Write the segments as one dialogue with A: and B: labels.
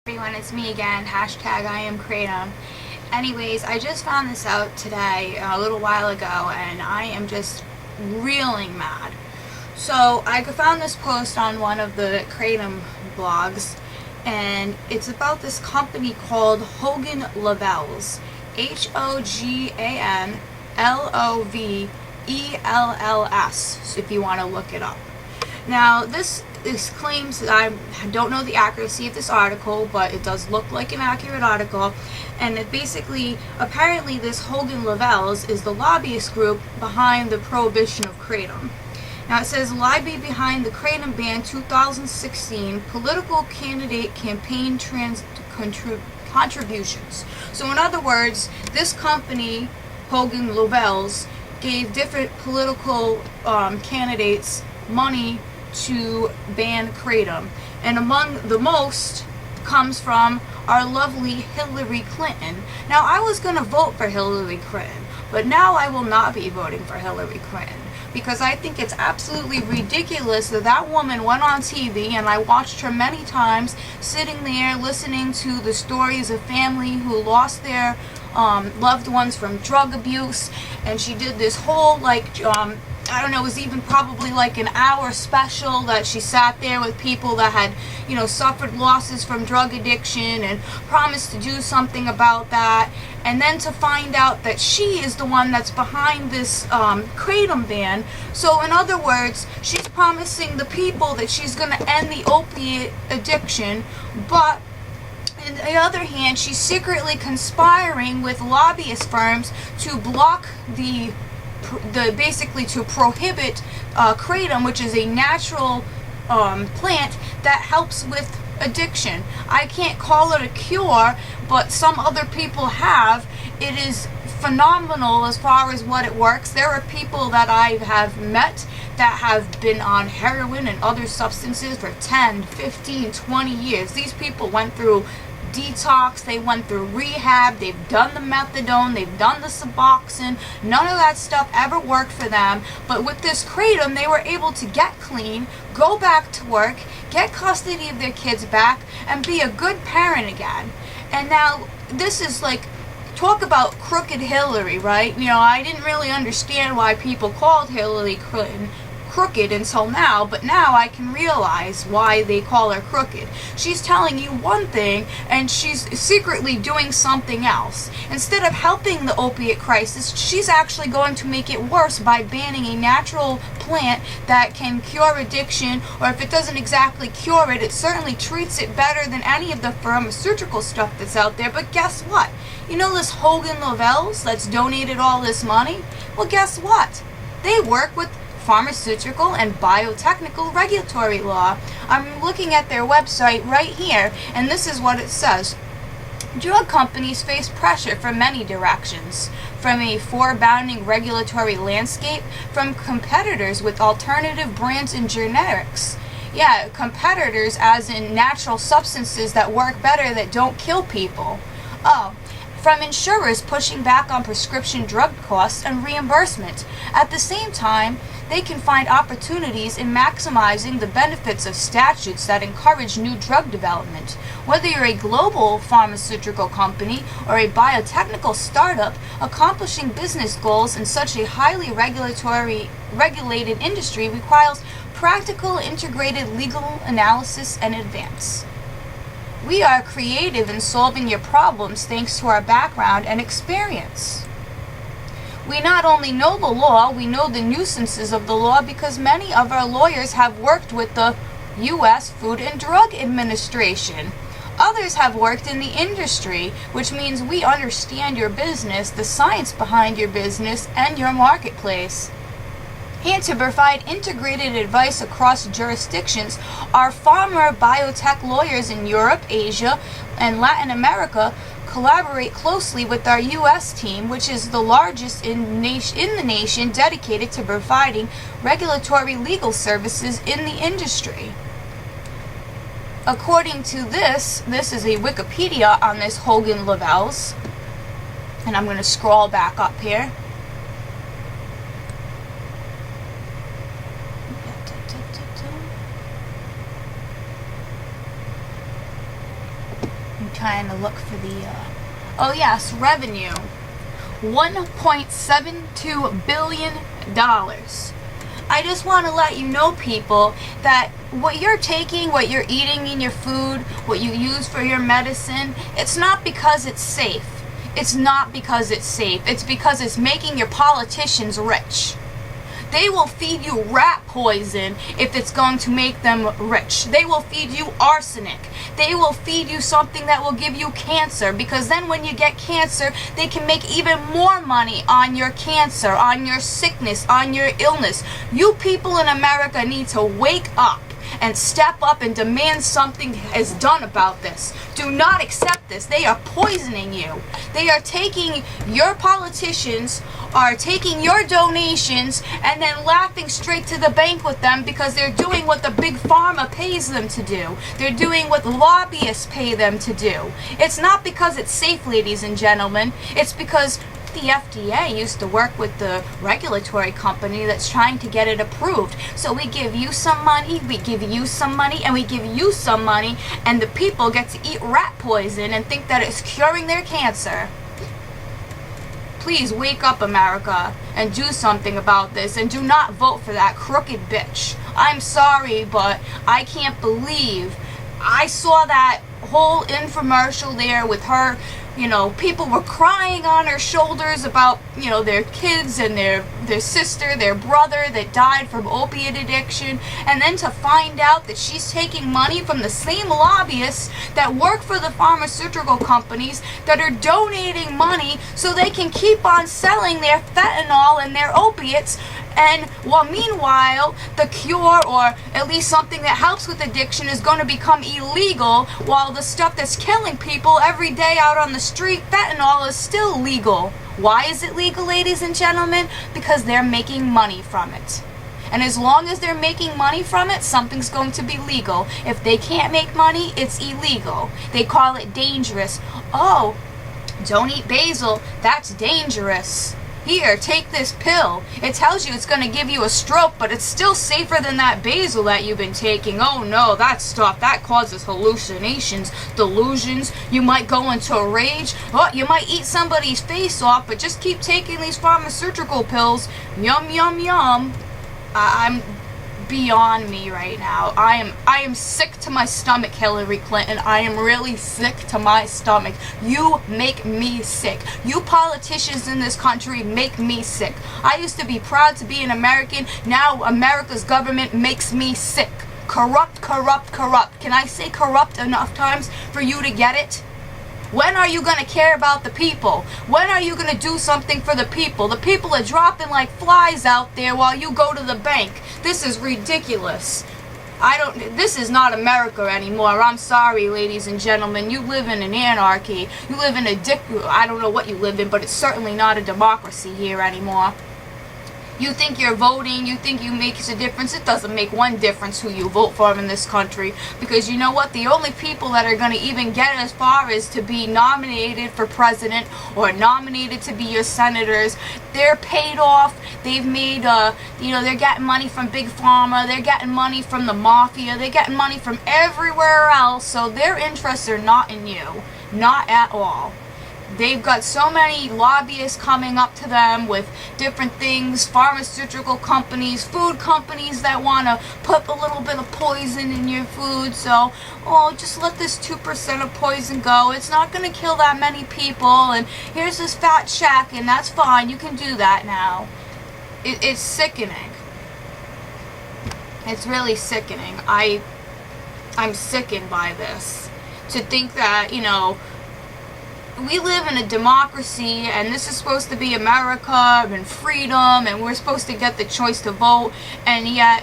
A: Everyone, it's me again, hashtag I am Kratom. Anyways, I just found this out today, a little while ago, and I am just reeling mad. So, I found this post on one of the Kratom blogs, and it's about this company called Hogan Lovells. HOGANLOVELLS, if you want to look it up. Now, this claims that I don't know the accuracy of this article, but it does look like an accurate article, and it basically, apparently this Hogan Lovells is the lobbyist group behind the prohibition of Kratom. Now it says, lobby behind the Kratom ban 2016 political candidate campaign contributions. So in other words, this company, Hogan Lovells, gave different political candidates money to ban Kratom, and among the most comes from our lovely Hillary Clinton. Now, I was going to vote for Hillary Clinton, but now I will not be voting for Hillary Clinton, because I think it's absolutely ridiculous that that woman went on TV, and I watched her many times sitting there listening to the stories of family who lost their loved ones from drug abuse, and she did this whole I don't know, it was even probably like an hour special that she sat there with people that had, suffered losses from drug addiction and promised to do something about that. And then to find out that she is the one that's behind this Kratom ban. So in other words, she's promising the people that she's going to end the opiate addiction, but on the other hand, she's secretly conspiring with lobbyist firms to block basically to prohibit Kratom, which is a natural plant that helps with addiction. I can't call it a cure, but some other people have. It is phenomenal as far as what it works. There are people that I have met that have been on heroin and other substances for 10, 15, 20 years. These people went through detox, they went through rehab, they've done the methadone, they've done the Suboxone. None of that stuff ever worked for them, but with this Kratom they were able to get clean, go back to work, get custody of their kids back, and be a good parent again. And now this is talk about crooked Hillary, right? I didn't really understand why people called Hillary Clinton crooked until now, but now I can realize why they call her crooked. She's telling you one thing and she's secretly doing something else. Instead of helping the opiate crisis, she's actually going to make it worse by banning a natural plant that can cure addiction, or if it doesn't exactly cure it, it certainly treats it better than any of the pharmaceutical stuff that's out there. But guess what? This Hogan Lovells that's donated all this money? Well, guess what? They work with pharmaceutical and biotechnical regulatory law. I'm looking at their website right here, and this is what it says. Drug companies face pressure from many directions, from a forebounding regulatory landscape, from competitors with alternative brands and generics. Yeah, competitors as in natural substances that work better, that don't kill people. From insurers pushing back on prescription drug costs and reimbursement. At the same time, they can find opportunities in maximizing the benefits of statutes that encourage new drug development. Whether you're a global pharmaceutical company or a biotechnical startup, accomplishing business goals in such a highly regulated industry requires practical, integrated legal analysis and advance. We are creative in solving your problems thanks to our background and experience. We not only know the law, we know the nuisances of the law because many of our lawyers have worked with the U.S. Food and Drug Administration. Others have worked in the industry, which means we understand your business, the science behind your business, and your marketplace. And to provide integrated advice across jurisdictions, our former biotech lawyers in Europe, Asia, and Latin America collaborate closely with our U.S. team, which is the largest in the nation dedicated to providing regulatory legal services in the industry. According to this is a Wikipedia on this Hogan Lovells, and I'm going to scroll back up here. trying to look for the, oh yes, revenue. $1.72 billion. I just want to let you know, people, that what you're taking, what you're eating in your food, what you use for your medicine, it's not because it's safe. It's not because it's safe. It's because it's making your politicians rich. They will feed you rat poison if it's going to make them rich. They will feed you arsenic. They will feed you something that will give you cancer, because then when you get cancer, they can make even more money on your cancer, on your sickness, on your illness. You people in America need to wake up and step up and demand something is done about this. Do not accept this. They are poisoning you. They are taking your politicians, are taking your donations, and then laughing straight to the bank with them because they're doing what the Big Pharma pays them to do. They're doing what lobbyists pay them to do. It's not because it's safe, ladies and gentlemen. It's because the FDA used to work with the regulatory company that's trying to get it approved. So we give you some money, we give you some money, and we give you some money, and the people get to eat rat poison and think that it's curing their cancer. Please wake up, America, and do something about this, and do not vote for that crooked bitch. I'm sorry, but I can't believe I saw that whole infomercial there with her. You know, people were crying on her shoulders about, you know, their kids and their sister, their brother that died from opiate addiction. And then to find out that she's taking money from the same lobbyists that work for the pharmaceutical companies that are donating money so they can keep on selling their fentanyl and their opiates. And meanwhile, the cure, or at least something that helps with addiction, is going to become illegal, while the stuff that's killing people every day out on the street, fentanyl, is still legal. Why is it legal, ladies and gentlemen? Because they're making money from it. And as long as they're making money from it, something's going to be legal. If they can't make money, it's illegal. They call it dangerous. Oh, don't eat basil. That's dangerous. Here, take this pill. It tells you it's going to give you a stroke, but it's still safer than that basil that you've been taking. Oh no, that stuff, that causes hallucinations, delusions. You might go into a rage. Oh, you might eat somebody's face off, but just keep taking these pharmaceutical pills. Yum, yum, yum. I'm beyond me right now. I am sick to my stomach, Hillary Clinton. I am really sick to my stomach. You make me sick. You politicians in this country make me sick. I used to be proud to be an American. Now America's government makes me sick. Corrupt, corrupt, corrupt. Can I say corrupt enough times for you to get it? When are you going to care about the people? When are you going to do something for the people? The people are dropping like flies out there while you go to the bank. This is ridiculous. This is not America anymore. I'm sorry, ladies and gentlemen. You live in an anarchy. You live in I don't know what you live in, but it's certainly not a democracy here anymore. You think you're voting, you think you makes a difference. It doesn't make one difference who you vote for in this country. Because you know what? The only people that are going to even get as far as to be nominated for president or nominated to be your senators, they're paid off. They've made, they're getting money from Big Pharma. They're getting money from the mafia. They're getting money from everywhere else. So their interests are not in you. Not at all. They've got so many lobbyists coming up to them with different things, pharmaceutical companies, food companies that want to put a little bit of poison in your food. So, just let this 2% of poison go. It's not going to kill that many people. And here's this fat shack, and that's fine. You can do that now. It's sickening. It's really sickening. I'm sickened by this. To think that, we live in a democracy, and this is supposed to be America and freedom, and we're supposed to get the choice to vote, and yet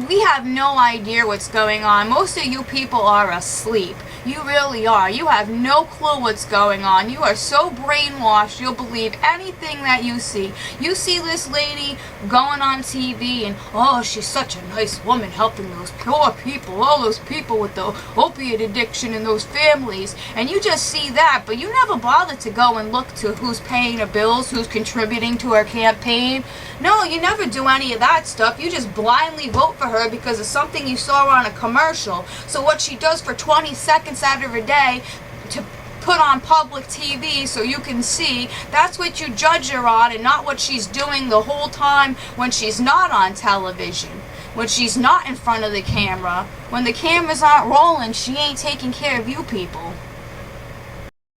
A: we have no idea what's going on. Most of you people are asleep. You really are. You have no clue what's going on. You are so brainwashed, you'll believe anything that you see. You see this lady going on TV and, she's such a nice woman helping those poor people, all those people with the opiate addiction and those families. And you just see that, but you never bother to go and look to who's paying her bills, who's contributing to her campaign. No, you never do any of that stuff. You just blindly vote for her because of something you saw on a commercial. So what she does for 20 seconds out of her day to put on public TV so you can see. That's what you judge her on, and not what she's doing the whole time when she's not on television, when she's not in front of the camera. When the cameras aren't rolling, she ain't taking care of you people.